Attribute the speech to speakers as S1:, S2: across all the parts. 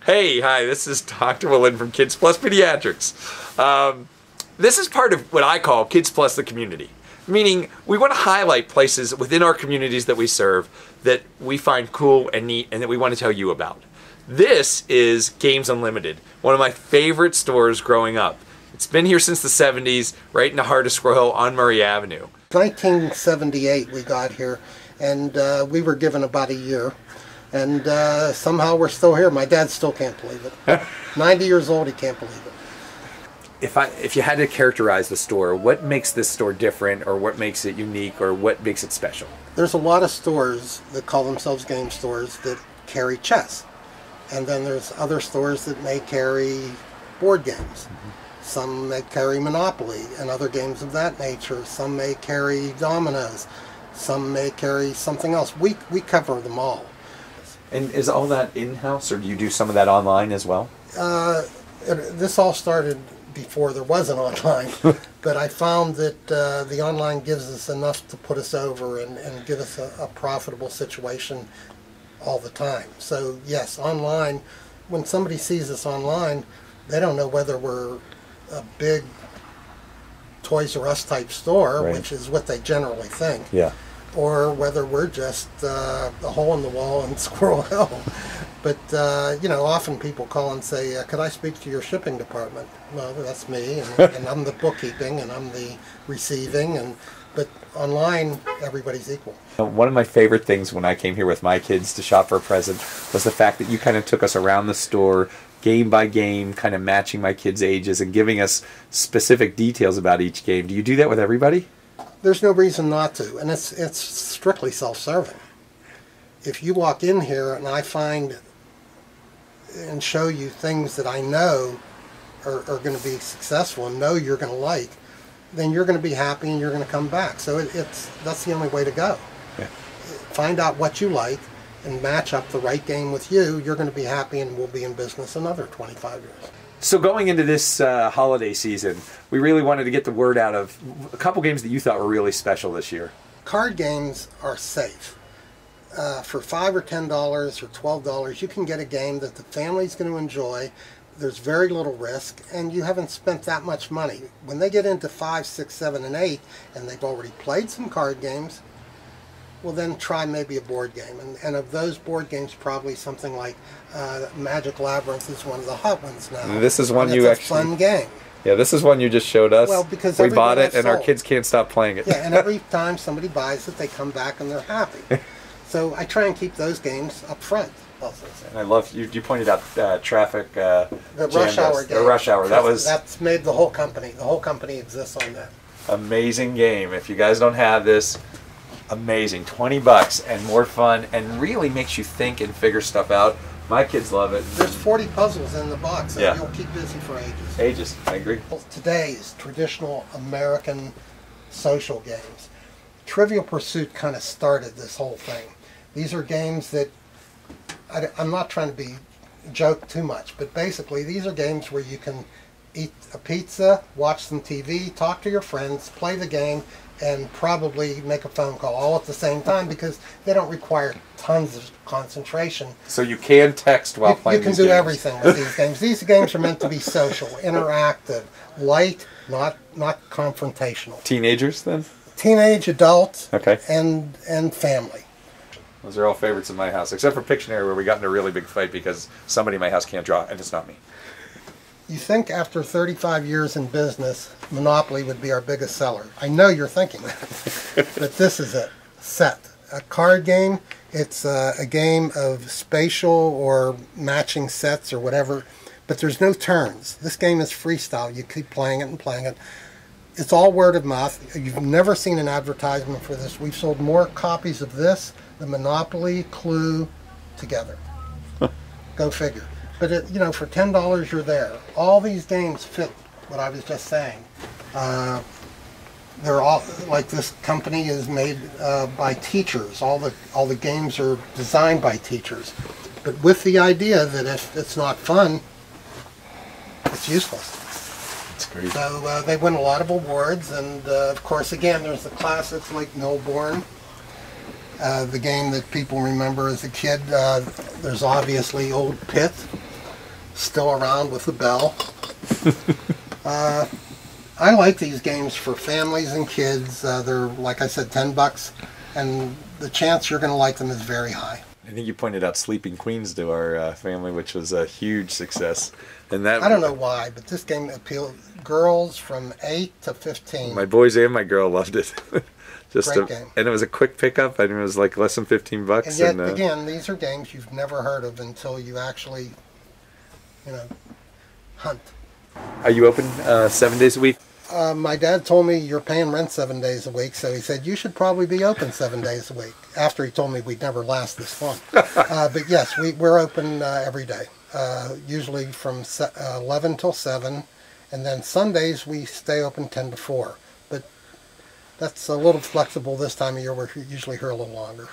S1: Hey, hi, this is Dr. Wolynn from Kids Plus Pediatrics. This is part of what I call Kids Plus the community. Meaning, we want to highlight places within our communities that we serve that we find cool and neat and that we want to tell you about. This is Games Unlimited, one of my favorite stores growing up. It's been here since the 70s, right in the heart of Squirrel Hill on Murray Avenue.
S2: 1978 we got here, and we were given about a year. And somehow we're still here. My dad still can't believe it. 90 years old, he can't believe it.
S1: If you had to characterize the store, what makes this store different, or what makes it unique, or what makes it special?
S2: There's a lot of stores that call themselves game stores that carry chess. And then there's other stores that may carry board games. Some may carry Monopoly and other games of that nature. Some may carry dominoes. Some may carry something else. We cover them all.
S1: And is all that in-house, or do you do some of that online as well?
S2: This all started before there was an online, but I found that the online gives us enough to put us over and give us a profitable situation all the time. So yes, online, when somebody sees us online, they don't know whether we're a big Toys R Us type store, right, which is what they generally think. Yeah. Or whether we're just a hole in the wall in Squirrel Hill. But, you know, often people call and say, could I speak to your shipping department? Well, that's me, and I'm the bookkeeping, and I'm the receiving, but online, everybody's equal.
S1: One of my favorite things when I came here with my kids to shop for a present was the fact that you kind of took us around the store, game by game, kind of matching my kids' ages and giving us specific details about each game. Do you do that with everybody?
S2: There's no reason not to, and it's strictly self-serving. If you walk in here and I find and show you things that I know are going to be successful and know you're going to like, then you're going to be happy and you're going to come back. So that's the only way to go. Yeah. Find out what you like and match up the right game with you. You're going to be happy, and we'll be in business another 25 years.
S1: So going into this holiday season, we really wanted to get the word out of a couple games that you thought were really special this year.
S2: Card games are safe. For $5 or $10 or $12, you can get a game that the family's going to enjoy. There's very little risk, and you haven't spent that much money. When they get into 5, 6, 7, and 8, and they've already played some card games, well, then try maybe a board game. And of those board games, probably something like Magic Labyrinth is one of the hot ones now.
S1: This is one you actually...
S2: It's a fun game.
S1: Yeah, this is one you just showed us.
S2: Well, because
S1: we bought it, and our kids can't stop playing it.
S2: Yeah, and every time somebody buys it, they come back and they're happy. So I try and keep those games up front.
S1: And I love, you pointed out Traffic
S2: the Rush Hour game.
S1: The Rush Hour.
S2: That's made the whole company. The whole company exists on that.
S1: Amazing game. If you guys don't have this, amazing. $20 and more fun, and really makes you think and figure stuff out. My kids love it.
S2: There's 40 puzzles in the box, so you'll keep busy for ages.
S1: Ages, I agree.
S2: Today's traditional American social games. Trivial Pursuit kind of started this whole thing. These are games that, I'm not trying to be joke too much, but basically these are games where you can eat a pizza, watch some TV, talk to your friends, play the game, and probably make a phone call all at the same time, because they don't require tons of concentration.
S1: So you can text while playing these games.
S2: You can do everything with these games. These games are meant to be social, interactive, light, not confrontational.
S1: Teenagers then?
S2: Teenage, adult,
S1: okay,
S2: and family.
S1: Those are all favorites in my house, except for Pictionary, where we got in a really big fight because somebody in my house can't draw, and it's not me.
S2: You think after 35 years in business, Monopoly would be our biggest seller. I know you're thinking that, but this is it. Set. A card game, it's a game of spatial or matching sets or whatever, but there's no turns. This game is freestyle. You keep playing it and playing it. It's all word of mouth. You've never seen an advertisement for this. We've sold more copies of this than Monopoly, Clue together. Go figure. But you know, for $10 you're there. All these games fit what I was just saying. They're all, like, this company is made by teachers. All the games are designed by teachers, but with the idea that if it's not fun, it's useless.
S1: That's great.
S2: So they win a lot of awards, and of course, again, there's the classics like Melbourne. The game that people remember as a kid. There's obviously Old Pit. still around with the bell. I like these games for families and kids. They're, like I said, $10, and the chance you're going to like them is very high.
S1: I think you pointed out Sleeping Queens to our family, which was a huge success. And that
S2: I don't know why, but this game appealed girls from 8 to 15.
S1: My boys and my girl loved it.
S2: Great game.
S1: And it was a quick pickup. I mean, it was like less than $15.
S2: And yet, again, these are games you've never heard of until you actually, hunt.
S1: Are you open 7 days a week?
S2: My dad told me you're paying rent 7 days a week, so he said you should probably be open 7 days a week. After he told me we'd never last this long. But yes, we're open every day, usually from 11 till 7, and then Sundays we stay open 10 to 4. But that's a little flexible this time of year. We're usually here a little longer.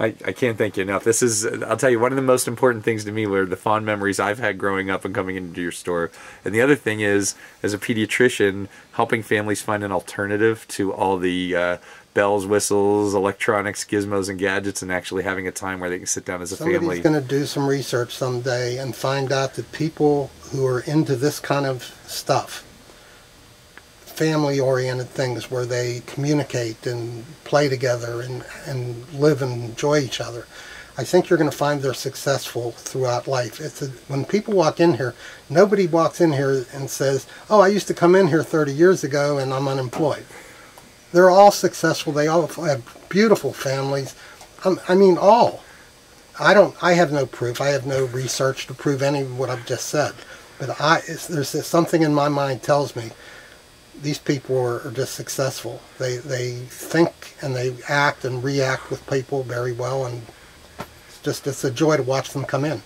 S1: I can't thank you enough. This is, I'll tell you, one of the most important things to me were the fond memories I've had growing up and coming into your store. And the other thing is, as a pediatrician, helping families find an alternative to all the bells, whistles, electronics, gizmos, and gadgets, and actually having a time where they can sit down as a family.
S2: Somebody's going to do some research someday and find out that people who are into this kind of stuff, family-oriented things where they communicate and play together and live and enjoy each other, I think you're going to find they're successful throughout life. When people walk in here, nobody walks in here and says, oh, I used to come in here 30 years ago and I'm unemployed. They're all successful. They all have beautiful families. I mean, all. I have no proof. I have no research to prove any of what I've just said. But there's something in my mind tells me these people are just successful. They think and they act and react with people very well, and it's a joy to watch them come in.